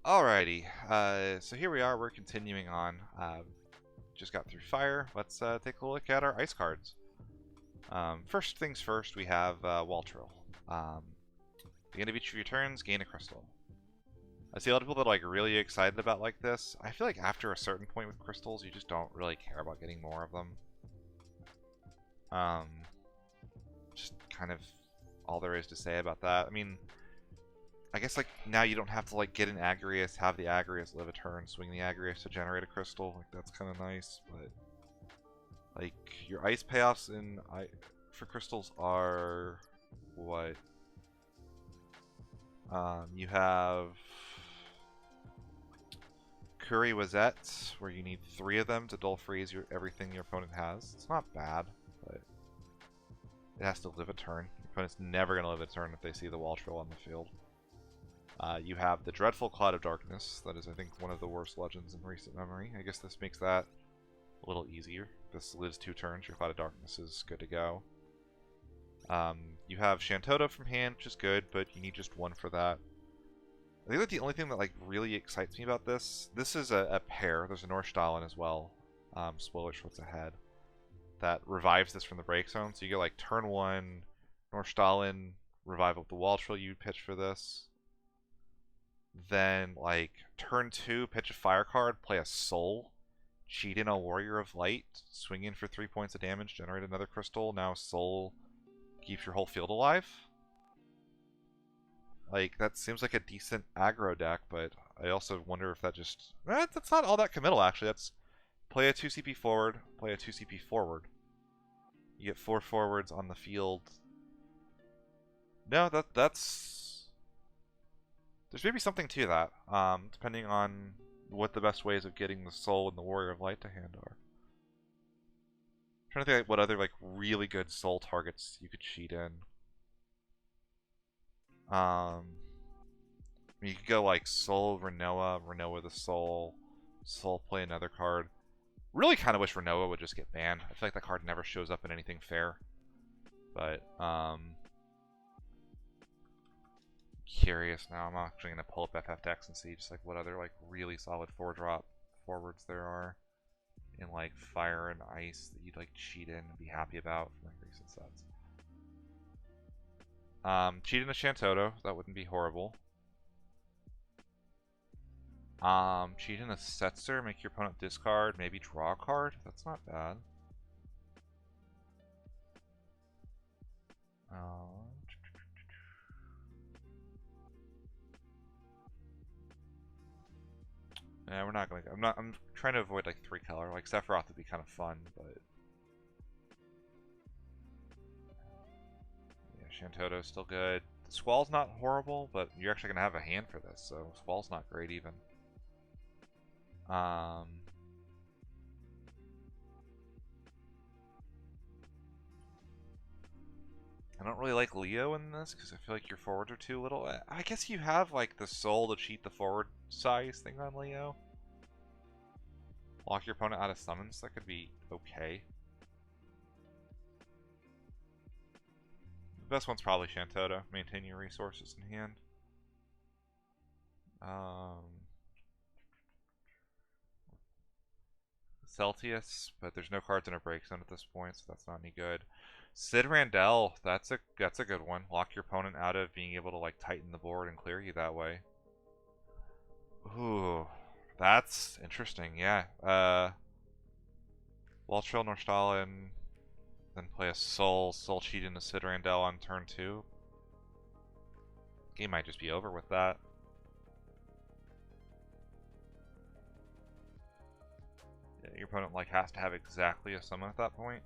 Alrighty, so here we are, we're continuing on. Just got through fire. Let's take a look at our ice cards. First things first, we have Waltrill. At the end of each of your turns, gain a crystal. I see a lot of people that are like really excited about like this. I feel like after a certain point with crystals, you just don't really care about getting more of them. Just kind of all there is to say about that. I mean, I guess like now you don't have to like get an Agrius, have the Agrius live a turn, swing the Agrius to generate a crystal. Like that's kind of nice, but like your ice payoffs for crystals are what? You have Curry Wazette, where you need 3 of them to dull freeze everything your opponent has. It's not bad, but it has to live a turn. Your opponent's never going to live a turn if they see the Waltrill on the field. You have the Dreadful Cloud of Darkness. That is, I think, one of the worst legends in recent memory. I guess this makes that a little easier. This lives 2 turns. Your Cloud of Darkness is good to go. You have Shantoto from hand, which is good, but you need just 1 for that. I think that the only thing that like really excites me about this is a pair. There's a Nordstalin as well. Spoilers for what's ahead. That revives this from the break zone. So you get like turn 1, Nordstalin, revive up the Waltrill you pitch for this. Then like turn 2, pitch a fire card, play a soul, cheat in a Warrior of Light, swing in for 3 points of damage, generate another crystal. Now soul keeps your whole field alive. Like, that seems like a decent aggro deck, but I also wonder if that just... that's not all that committal, actually. That's play a 2 CP forward, play a 2 CP forward. You get 4 forwards on the field. No, that's... There's maybe something to that, depending on what the best ways of getting the Soul and the Warrior of Light to hand are. I'm trying to think like, what other like really good Soul targets you could cheat in. You could go like Soul, Renoa, Renoa the Soul, Soul play another card. Really kind of wish Renoa would just get banned. I feel like that card never shows up in anything fair. But, curious now. I'm actually going to pull up FFTCG and see just like what other like really solid 4-drop forwards there are in like Fire and Ice that you'd like cheat in and be happy about from like recent sets. Cheat in a Shantoto, that wouldn't be horrible. Cheat in a Setzer, make your opponent discard, maybe draw a card. That's not bad. Yeah, we're not gonna. I'm trying to avoid like 3-color. Like Sephiroth would be kind of fun, but yeah, Shantoto's still good. Squall's not horrible, but you're actually gonna have a hand for this, so Squall's not great even. I don't really like Leo in this because I feel like your forwards are too little. I guess you have like the soul to cheat the forward size thing on Leo. Lock your opponent out of summons, that could be okay. The best one's probably Shantoto. Maintain your resources in hand. Celtius, but there's no cards in a break zone at this point, so that's not any good. Sid Randell, that's a good one. Lock your opponent out of being able to like tighten the board and clear you that way. Ooh, that's interesting. Yeah. Waltrill, Nordstalin, then play a Soul cheat into Sid Randell on turn 2. Game might just be over with that. Yeah, your opponent like has to have exactly a summon at that point.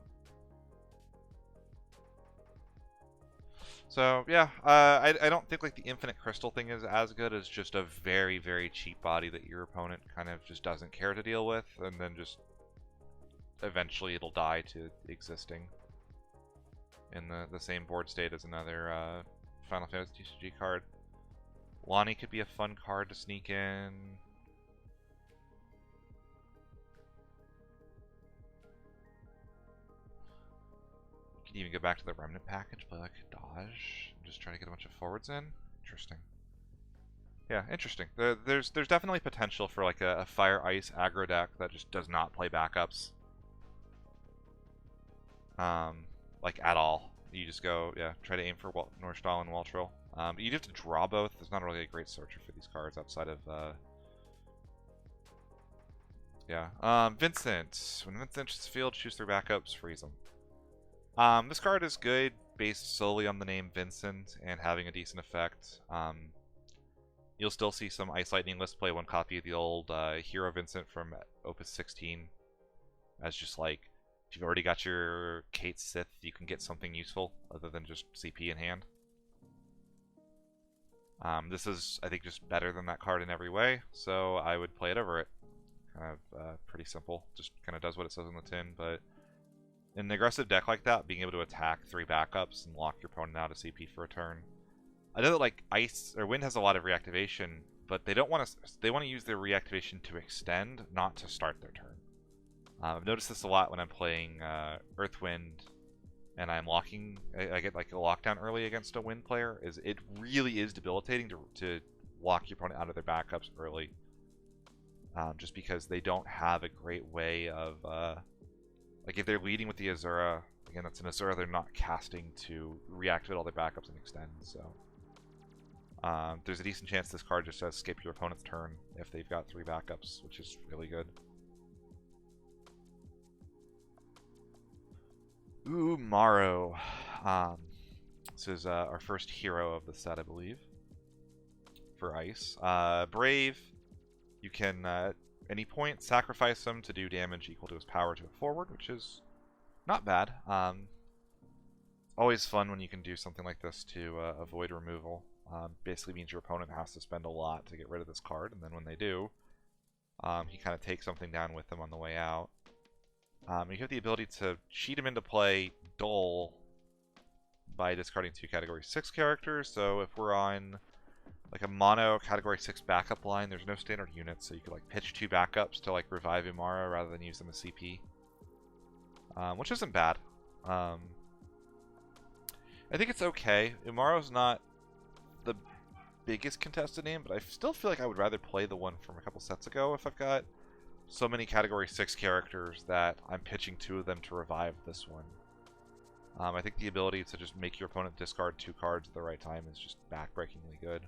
So yeah, I don't think like the infinite crystal thing is as good as just a very, very cheap body that your opponent kind of just doesn't care to deal with, and then just eventually it'll die to existing in the same board state as another Final Fantasy TCG card. Lonnie could be a fun card to sneak in. You could even go back to the Remnant package, play like Dodge, and just try to get a bunch of forwards in. Interesting. Yeah, interesting. There's definitely potential for like a fire ice aggro deck that just does not play backups. Like at all. You just go, yeah, try to aim for Northstall and Waltrill. You'd have to draw both. There's not really a great searcher for these cards outside of, yeah. Vincent. When Vincent enters the field, choose their backups, freeze them. This card is good based solely on the name Vincent and having a decent effect. You'll still see some Ice Lightning lists play one copy of the old Hero Vincent from Opus 16 as just like, if you've already got your Kate Sith, you can get something useful other than just CP in hand. This is, I think, just better than that card in every way, so I would play it over it. Kind of pretty simple, just kind of does what it says on the tin, but in an aggressive deck like that, being able to attack 3 backups and lock your opponent out of CP for a turn. I know that like Ice or Wind has a lot of reactivation, but they don't want to. They want to use their reactivation to extend, not to start their turn. I've noticed this a lot when I'm playing Earthwind, and I'm locking. I get like a lockdown early against a Wind player. It really is debilitating to lock your opponent out of their backups early, just because they don't have a great way of like if they're leading with the Azura. Again, that's an Azura they're not casting to reactivate all their backups and extend. So. There's a decent chance this card just says skip your opponent's turn if they've got 3 backups, which is really good. Ooh, Morrow. This is our first hero of the set, I believe, for Ice. Brave, you can, at any point, sacrifice him to do damage equal to his power to a forward, which is not bad. Always fun when you can do something like this to avoid removal. Basically means your opponent has to spend a lot to get rid of this card, and then when they do, he kind of takes something down with them on the way out. You have the ability to cheat him into play Dull by discarding 2 Category 6 characters, so if we're on like a mono Category 6 backup line, there's no standard units, so you could like pitch 2 backups to like revive Umara rather than use them as CP. Which isn't bad. I think it's okay. Umara's not the biggest contested name, but I still feel like I would rather play the one from a couple sets ago if I've got so many Category 6 characters that I'm pitching 2 of them to revive this one. I think the ability to just make your opponent discard 2 cards at the right time is just backbreakingly good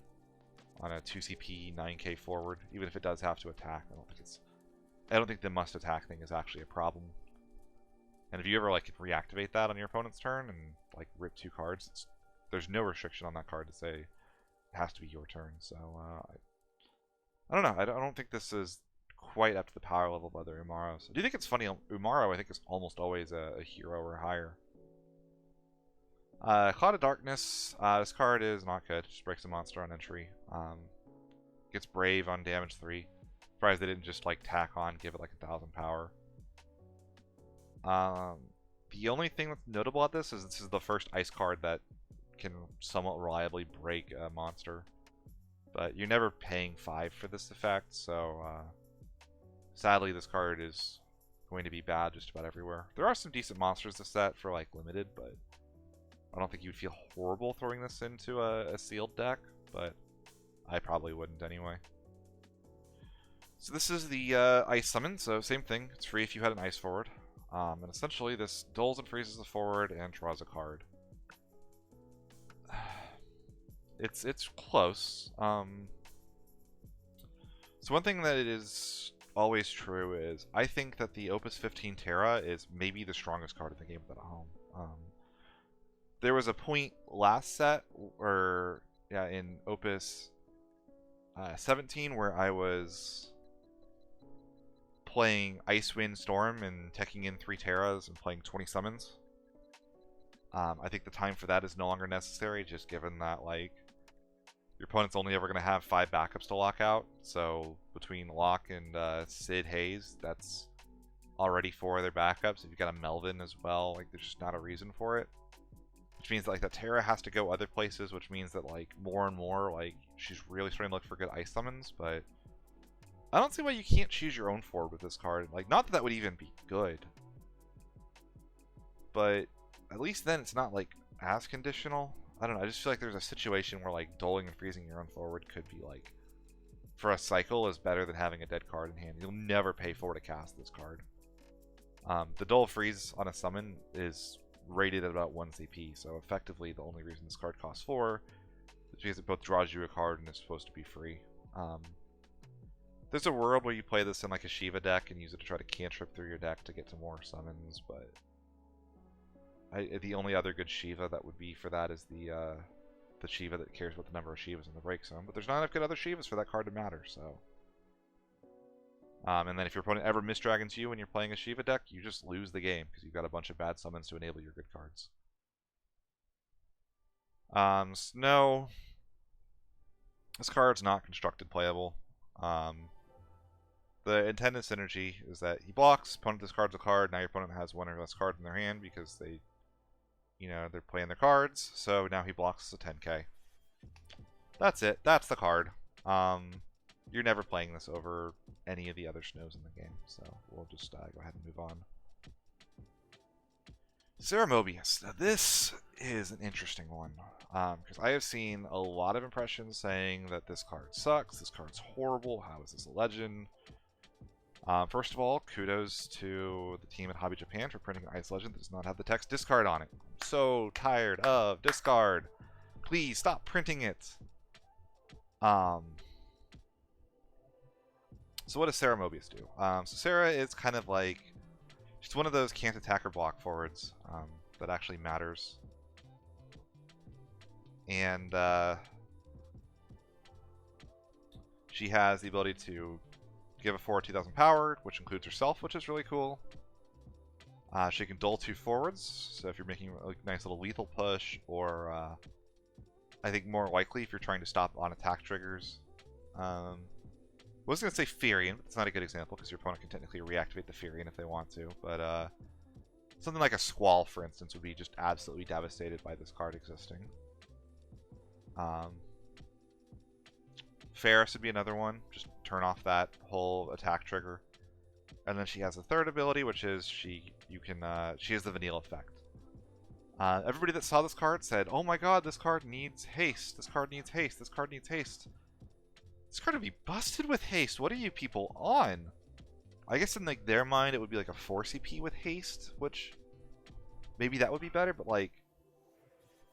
on a 2 CP 9k forward, even if it does have to attack. I don't think the must attack thing is actually a problem. And if you ever like reactivate that on your opponent's turn and like rip 2 cards, there's no restriction on that card to say it has to be your turn. So I don't know. I don't think this is quite up to the power level of other Umaros. Do you think it's funny? Umaro, I think, is almost always a hero or higher. Cloud of Darkness. This card is not good. Just breaks a monster on entry. Gets Brave on damage 3. Surprised they didn't just like tack on, give it like 1000 power. The only thing that's notable about this is the first ice card that can somewhat reliably break a monster. But you're never paying 5 for this effect, so sadly this card is going to be bad just about everywhere. There are some decent monsters this set for like limited, but I don't think you would feel horrible throwing this into a sealed deck, but I probably wouldn't anyway. So this is the ice summon, so same thing. It's free if you had an ice forward. And essentially this dulls and freezes the forward and draws a card. It's close. So one thing that it is always true is I think that the Opus 15 Terra is maybe the strongest card in the game without a home. There was a point last set, or yeah, in Opus 17 where I was playing Icewind Storm and teching in 3 Terras and playing 20 summons. I think the time for that is no longer necessary, just given that like your opponent's only ever going to have 5 backups to lock out. So between Lock and Sid Hayes, that's already 4 of their backups. If you've got a Melvin as well, like there's just not a reason for it. Which means that like that Terra has to go other places, which means that like more and more like she's really starting to look for good ice summons, but I don't see why you can't choose your own forward with this card. Like, not that that would even be good, but at least then it's not like as conditional. I don't know. I just feel like there's a situation where like dulling and freezing your own forward could be like for a cycle is better than having a dead card in hand. You'll never pay 4 to cast this card. The Dull Freeze on a summon is rated at about 1 CP, so effectively the only reason this card costs 4 is because it both draws you a card and is supposed to be free. There's a world where you play this in like a Shiva deck and use it to try to cantrip through your deck to get to more summons, but the only other good Shiva that would be for that is the Shiva that cares about the number of Shivas in the break zone, but there's not enough good other Shivas for that card to matter, so. And then if your opponent ever misdragons you when you're playing a Shiva deck, you just lose the game because you've got a bunch of bad summons to enable your good cards. Snow. This card's not constructed playable. The intended synergy is that he blocks, opponent discards a card, now your opponent has 1 or less cards in their hand because they, they're playing their cards, so now he blocks a 10k. That's it. That's the card. You're never playing this over any of the other snows in the game, so we'll just go ahead and move on. Sarah Mobius. Now this is an interesting one, because I have seen a lot of impressions saying that this card sucks, this card's horrible, how is this a legend? First of all, kudos to the team at Hobby Japan for printing an Ice Legend that does not have the text discard on it. I'm so tired of discard. Please stop printing it. So what does Sarah Mobius do? So Sarah is kind of like, she's one of those can't attack or block forwards that actually matters. And she has the ability to give a forward 2000 power, which includes herself, which is really cool. She can dull 2 forwards, so if you're making a nice little lethal push, or I think more likely if you're trying to stop on attack triggers. I was going to say Furion, but it's not a good example because your opponent can technically reactivate the Furion if they want to, but something like a Squall, for instance, would be just absolutely devastated by this card existing. Ferris would be another one. Just turn off that whole attack trigger. And then she has a third ability, which is she has the vanilla effect. Everybody that saw this card said, "Oh my god, this card needs haste. This card needs haste. This card needs haste." This card would be busted with haste. What are you people on? I guess in like their mind it would be like a 4 CP with haste, which maybe that would be better, but like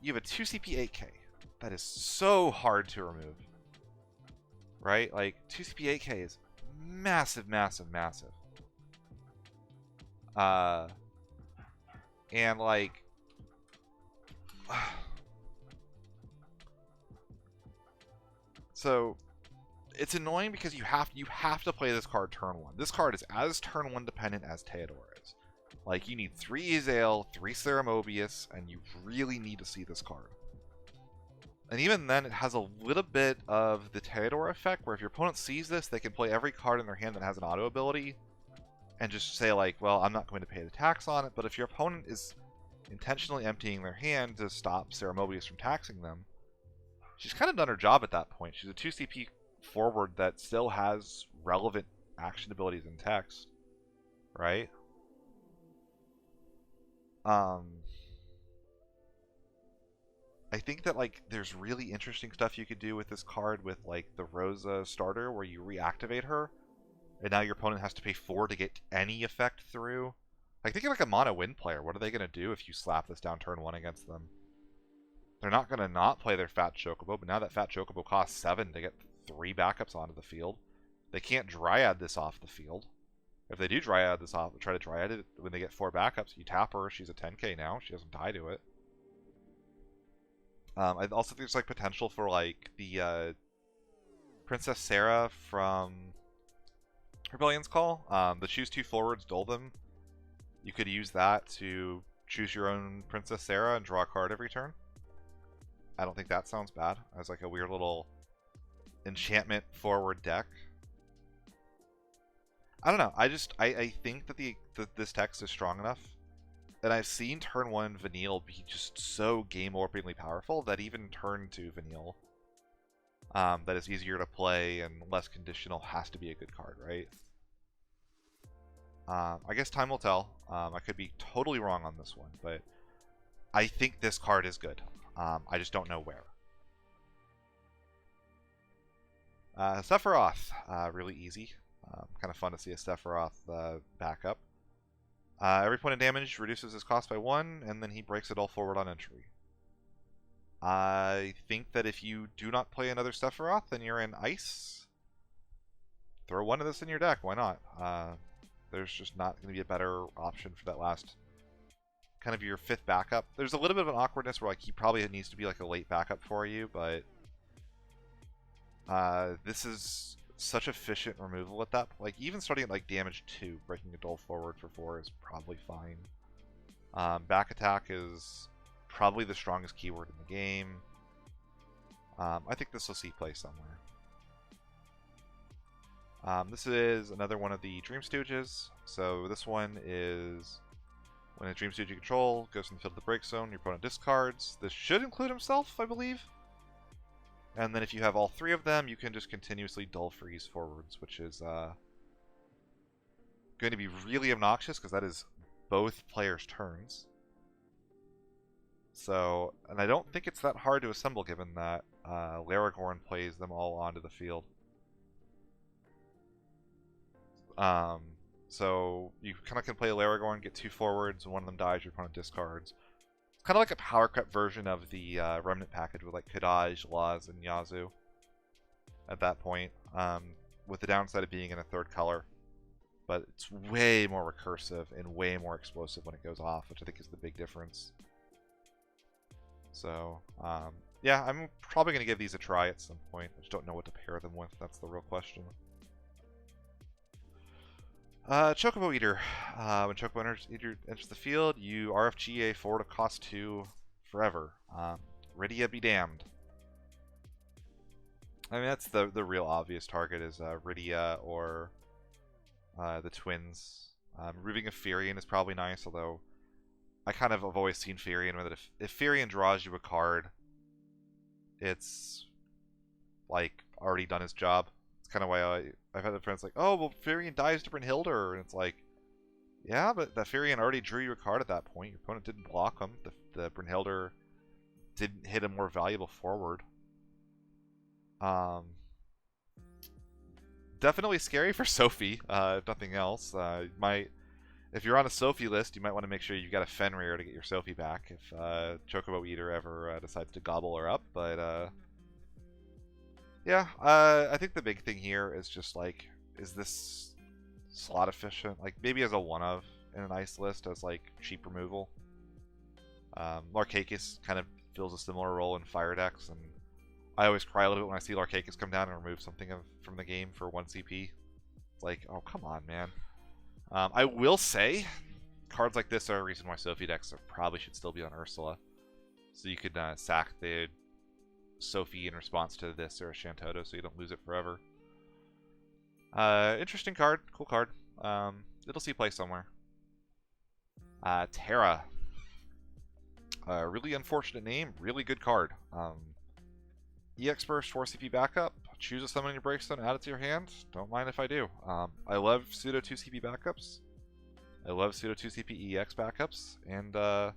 you have a 2 CP 8k. That is so hard to remove. Right? Like 2 CP 8k is massive, massive, massive. And like so it's annoying because you have to play this card turn 1. This card is as turn 1 dependent as Theodore is. Like you need 3 Azael, 3 Sarah Mobius, and you really need to see this card. And even then, it has a little bit of the Theodore effect, where if your opponent sees this, they can play every card in their hand that has an auto ability, and just say like, well, I'm not going to pay the tax on it. But if your opponent is intentionally emptying their hand to stop Sarah Mobius from taxing them, she's kind of done her job at that point. She's a 2 CP forward that still has relevant action abilities in text, right? I think that like there's really interesting stuff you could do with this card with like the Rosa starter where you reactivate her and now your opponent has to pay 4 to get any effect through. Like think of like a mono win player. What are they going to do if you slap this down turn 1 against them? They're not going to not play their Fat Chocobo, but now that Fat Chocobo costs 7 to get 3 backups onto the field. They can't Dryad this off the field. If they do Dryad this off, try to Dryad it when they get 4 backups, you tap her, she's a 10k now, she doesn't die to it. I also think there's like potential for like the Princess Sarah from Rebellion's Call. The choose 2 forwards, dull them. You could use that to choose your own Princess Sarah and draw a card every turn. I don't think that sounds bad as like a weird little enchantment forward deck. I don't know. I think that this text is strong enough. And I've seen turn 1 Vanille be just so game-warpingly powerful that even turn 2 Vanille that is easier to play and less conditional has to be a good card, right? I guess time will tell. I could be totally wrong on this one, but I think this card is good. I just don't know where. Sephiroth, really easy. Kind of fun to see a Sephiroth backup. Every point of damage reduces his cost by 1, and then he breaks it all forward on entry. I think that if you do not play another Sephiroth and you're in Ice, throw one of this in your deck. Why not? There's just not going to be a better option for that last kind of your 5th backup. There's a little bit of an awkwardness where like he probably needs to be like a late backup for you, but this is such efficient removal at that. Like even starting at like damage 2, breaking a Dole forward for 4 is probably fine. Back attack is probably the strongest keyword in the game. I think this will see play somewhere. This is another one of the Dream Stooges. So this one is when a Dream Stooge you control goes from the field to the break zone, your opponent discards. This should include himself, I believe. And then if you have all 3 of them, you can just continuously Dull Freeze forwards, which is going to be really obnoxious because that is both players' turns. So, and I don't think it's that hard to assemble given that Laragorn plays them all onto the field. So you kind of can play Laragorn, get 2 forwards, and one of them dies, your opponent discards. It's kind of like a power creep version of the Remnant package with like Kadaj, Laz, and Yazoo at that point, with the downside of being in a 3rd color. But it's way more recursive and way more explosive when it goes off, which I think is the big difference. So, yeah, I'm probably going to give these a try at some point. I just don't know what to pair them with. That's the real question. Chocobo Eater. When Chocobo enters the field, you RFG a forward to cost 2 forever. Rydia be damned. I mean, that's the real obvious target is Rydia or the twins. Removing a Firion is probably nice, although I kind of have always seen Firion with it. If Firion draws you a card, it's like already done his job. It's kind of why I've had friends like, oh, well, Firion dies to Brynhildr, and it's like, yeah, but that Firion already drew you a card at that point. Your opponent didn't block him. The Brynhildr didn't hit a more valuable forward. Definitely scary for Sophie, if nothing else. If you're on a Sophie list, you might want to make sure you've got a Fenrir to get your Sophie back if Chocobo Eater ever decides to gobble her up. But yeah, I think the big thing here is just like, is this slot efficient? Like maybe as a one of in an ice list as like cheap removal. Larcakis kind of fills a similar role in fire decks, and I always cry a little bit when I see Larcakis come down and remove something from the game for 1 CP. It's like, oh come on, man. I will say, cards like this are a reason why Sophie decks probably should still be on Ursula. So you could sack the Sophie in response to this or a Shantoto so you don't lose it forever. Interesting card. Cool card. It'll see play somewhere. Terra. Really unfortunate name. Really good card. EX Burst 4 CP backup. Choose a summon in your breakstone, add it to your hand. Don't mind if I do. I love pseudo 2 CP backups. I love pseudo 2 CP EX backups. And the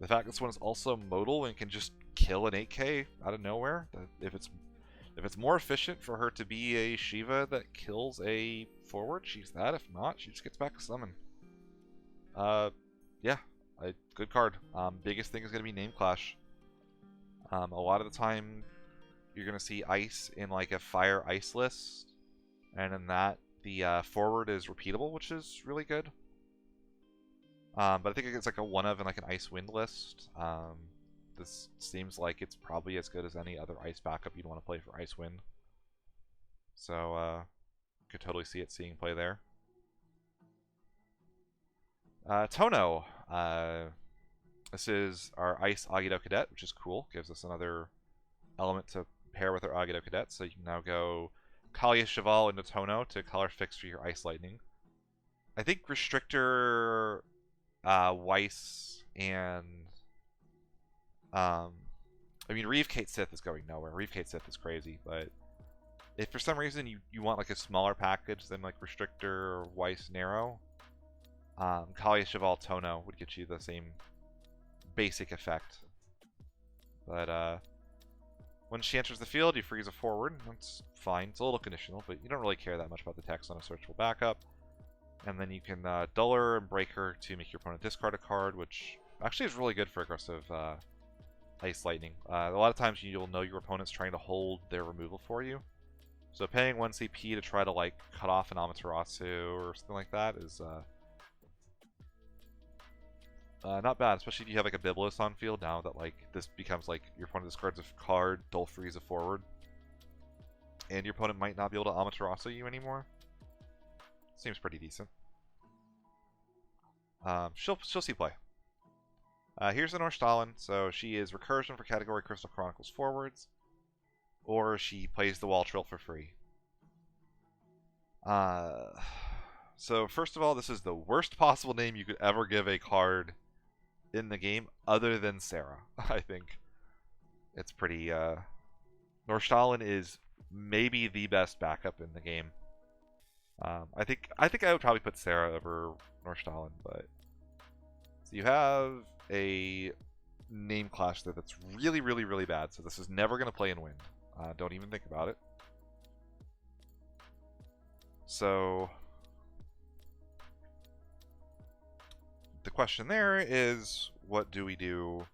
fact this one is also modal and can just kill an 8k out of nowhere. If it's more efficient for her to be a Shiva that kills a forward, she's that. If not, she just gets back a summon. Yeah, good card. Biggest thing is going to be name clash. A lot of the time, you're going to see ice in like a fire ice list, and in that the forward is repeatable, which is really good. But I think it's like a one of in like an ice wind list. This seems like it's probably as good as any other ice backup you'd want to play for ice wind. So could totally see it seeing play there. Tono. This is our Ice Agito Cadet, which is cool. Gives us another element to pair with our Agito Cadet. So you can now go Kalia Cheval into Tono to color fix for your Ice Lightning. I think Restrictor, Weiss, and I mean, Reeve Kate Sith is going nowhere. Reeve Kate Sith is crazy, but if for some reason you want like a smaller package than like Restrictor, Weiss, Narrow, Kalia Cheval Tono would get you the same basic effect. But When she enters the field, you freeze a forward. That's fine. It's a little conditional, but you don't really care that much about the text on a searchable backup. And then you can dull her and break her to make your opponent discard a card, which actually is really good for aggressive Ice Lightning. A lot of times you'll know your opponent's trying to hold their removal for you. So paying 1 CP to try to like cut off an Amaterasu or something like that is not bad, especially if you have like a Biblos on field now that like this becomes like your opponent discards a card, dull freeze a forward, and your opponent might not be able to Amaterasu you anymore. Seems pretty decent. She'll see play. Here's the Norstalin. So she is recursion for category Crystal Chronicles forwards, or she plays the Wall Trill for free. So first of all, this is the worst possible name you could ever give a card in the game, other than Sarah. I think it's pretty. Norstalin is maybe the best backup in the game. I think I would probably put Sarah over Norstalin, but so you have a name clash there that's really, really, really bad. So this is never going to play in Wind. Don't even think about it. So the question there is, what do we do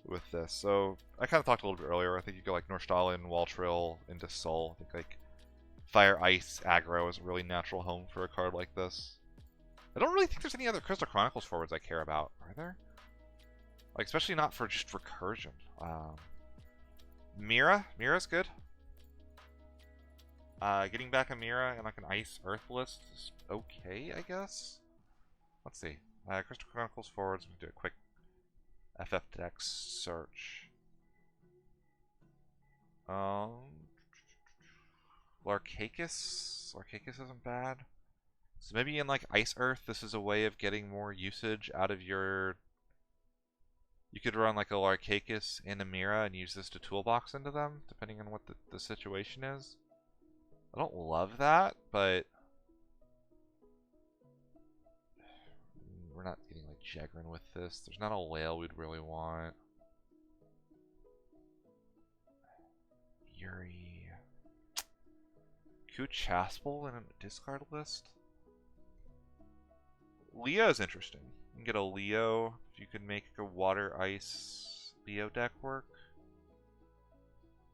with this? So I kind of talked a little bit earlier. I think you go like Norstalin, Wall Trill into Soul. I think like Fire Ice aggro is a really natural home for a card like this. I don't really think there's any other Crystal Chronicles forwards I care about, are there? Like, especially not for just recursion. Mira's good. Getting back a Mira and like an Ice Earth list is okay, I guess. Let's see. Crystal Chronicles forwards. I'm gonna do a quick FFTCG search. Larcacus isn't bad. So maybe in like Ice Earth, this is a way of getting more usage out of your. You could run like a Larcacus and a Mira and use this to toolbox into them, depending on what the situation is. I don't love that, but we're not getting like Jegrin with this. There's not a whale we'd really want. Yuri. Kuchaspel in a discard list? Leo is interesting. You can get a Leo if you could make a water ice Leo deck work.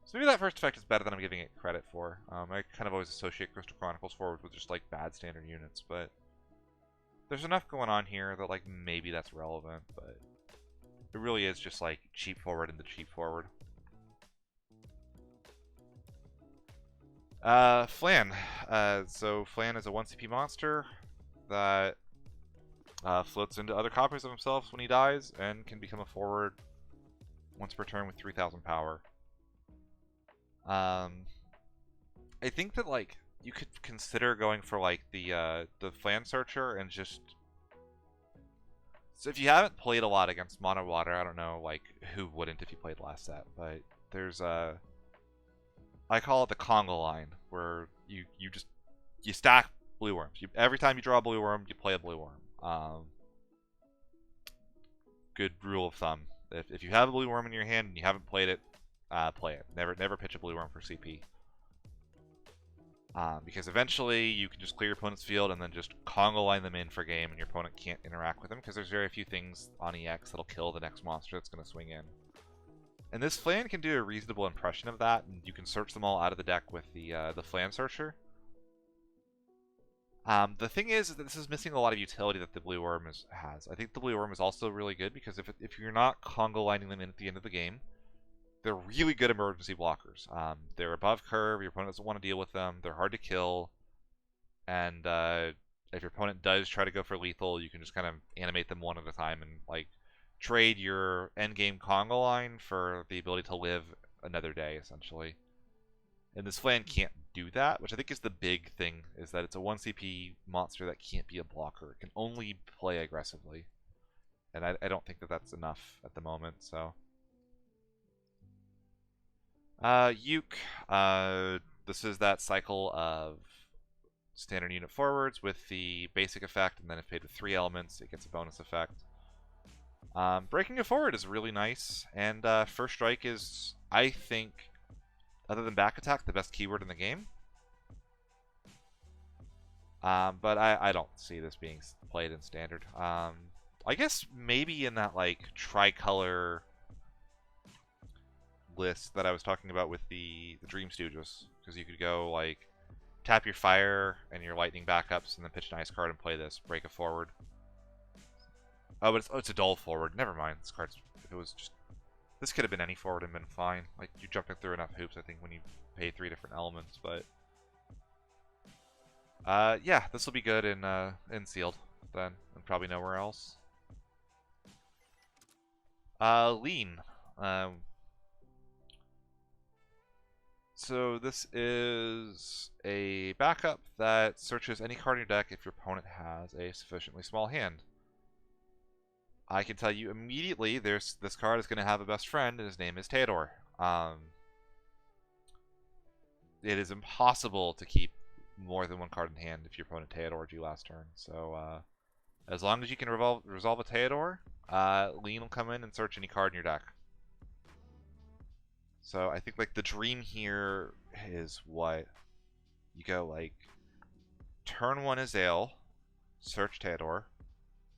So maybe that first effect is better than I'm giving it credit for. I kind of always associate Crystal Chronicles forward with just like bad standard units, but there's enough going on here that like maybe that's relevant, but it really is just like cheap forward into cheap forward. Flan. So Flan is a 1 CP monster that floats into other copies of himself when he dies and can become a forward once per turn with 3,000 power. I think that like you could consider going for like the Flan Searcher and just. So if you haven't played a lot against Mono Water, I don't know like who wouldn't if you played last set, but there's I call it the Congo line, where you stack blue worms. Every time you draw a blue worm, you play a blue worm. Good rule of thumb. If you have a blue worm in your hand and you haven't played it, play it. Never pitch a blue worm for CP. Because eventually you can just clear your opponent's field and then just Congo line them in for game, and your opponent can't interact with them because there's very few things on EX that'll kill the next monster that's going to swing in. And this Flan can do a reasonable impression of that, and you can search them all out of the deck with the Flan Searcher. The thing is that this is missing a lot of utility that the Blue Worm has. I think the Blue Worm is also really good because if you're not Congo lining them in at the end of the game, they're really good emergency blockers. They're above curve, your opponent doesn't want to deal with them, they're hard to kill, and if your opponent does try to go for lethal, you can just kind of animate them one at a time and like trade your endgame Congo line for the ability to live another day, essentially. And this Flan can't do that, which I think is the big thing, is that it's a 1 CP monster that can't be a blocker. It can only play aggressively. And I don't think that that's enough at the moment, so. Uke. This is that cycle of standard unit forwards with the basic effect, and then if paid with 3 elements, it gets a bonus effect. Breaking a forward is really nice, and First Strike is I think, other than back attack, the best keyword in the game. But I don't see this being played in standard. I guess maybe in that like tricolor list that I was talking about with the Dream Stooges, because you could go like tap your fire and your lightning backups, and then pitch an ice card and play this, break a forward. Oh, but it's a dull forward. Never mind. This card's it was just this could have been any forward and been fine. Like you're jumping through enough hoops, I think, when you pay 3 different elements. But yeah, this will be good in sealed then, and probably nowhere else. Lean. So this is a backup that searches any card in your deck if your opponent has a sufficiently small hand. I can tell you immediately this card is going to have a best friend, and his name is Theodore. It is impossible to keep more than one card in hand if your opponent Theodored you last turn. So as long as you can resolve a Theodore, Lean will come in and search any card in your deck. So I think like the dream here is what you go like turn 1 Azale, search Theodore,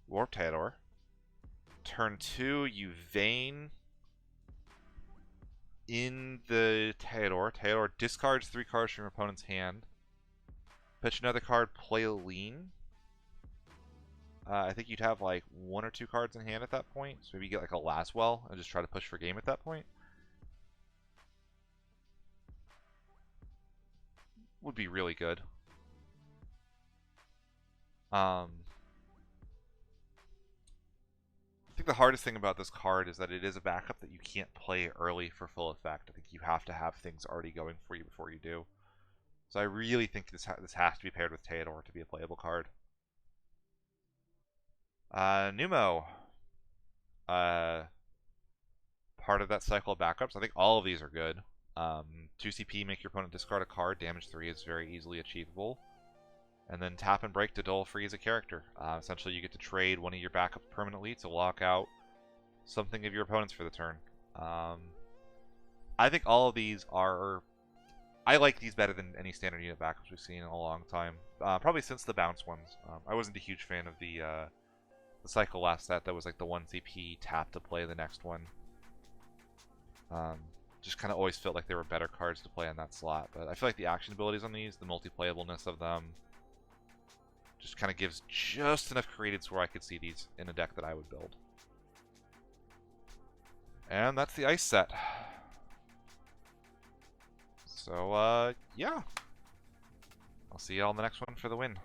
warp Theodore. Turn 2 you Vayne in the Theodore. Theodore discards 3 cards from your opponent's hand. Pitch another card, play a Lean. I think you'd have like 1 or 2 cards in hand at that point. So maybe you get like a Laswell and just try to push for game at that point. Would be really good. I think the hardest thing about this card is that it is a backup that you can't play early for full effect. I think you have to have things already going for you before you do. So I really think this has to be paired with Theodore to be a playable card. Numo. Part of that cycle of backups. I think all of these are good. 2 CP, make your opponent discard a card. Damage 3 is very easily achievable. And then tap and break to dull freeze a character. Essentially, you get to trade one of your backups permanently to lock out something of your opponent's for the turn. I think all of these are... I like these better than any standard unit backups we've seen in a long time. Probably since the bounce ones. I wasn't a huge fan of the cycle last set that was like the 1 CP tap to play the next one. Just kind of always felt like there were better cards to play on that slot. But I feel like the action abilities on these, the multiplayableness of them, just kind of gives just enough creatives where I could see these in a deck that I would build. And that's the ice set. So, yeah. I'll see you all in the next one for the win.